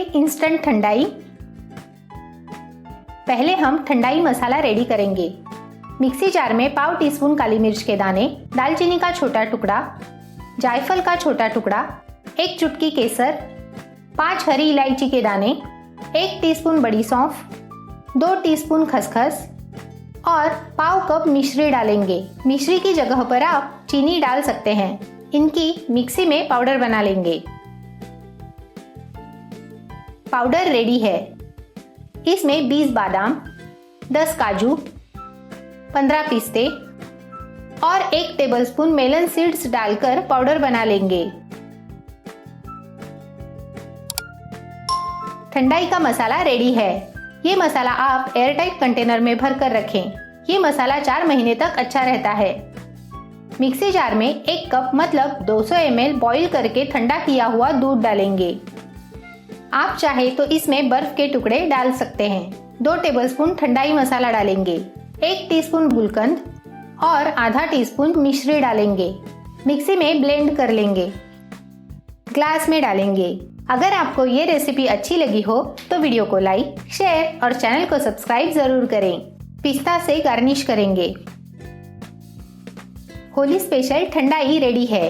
Quick instant ठंडाई। पहले हम ठंडाई मसाला ready करेंगे। मिक्सी जार में पाव टीस्पून काली मिर्च के दाने, दालचीनी का छोटा टुकड़ा, जायफल का छोटा टुकड़ा, 1 चुटकी केसर, 5 हरी इलायची के दाने, 1 टीस्पून बड़ी सौंफ, 2 टीस्पून खसखस और पाव कप मिश्री डालेंगे। मिश्री की जगह पर आप चीनी डाल सकते हैं। इनकी मिक्सी में पाउडर बना लेंगे। पाउडर रेडी है। इसमें 20 बादाम, 10 काजू, 15 पिस्ते और 1 टेबलस्पून मेलन सीड्स डालकर पाउडर बना लेंगे। ठंडाई का मसाला रेडी है। ये मसाला आप एयरटाइट कंटेनर में भर कर रखें। ये मसाला 4 महीने तक अच्छा रहता है। मिक्सी जार में 1 कप मतलब 200 ml बॉईल करके ठंडा किया हुआ दूध डालेंगे। आप चाहे तो इसमें बर्फ के टुकड़े डाल सकते हैं। 2 टेबलस्पून ठंडाई मसाला डालेंगे, 1 टीस्पून गुलकंद और आधा टीस्पून मिश्री डालेंगे। मिक्सी में ब्लेंड कर लेंगे। ग्लास में डालेंगे। अगर आपको ये रेसिपी अच्छी लगी हो तो वीडियो को लाइक, शेयर और चैनल को सब्सक्राइब जरूर करें। पिस्ता से गार्निश करेंगे। होली स्पेशल ठंडाई रेडी है।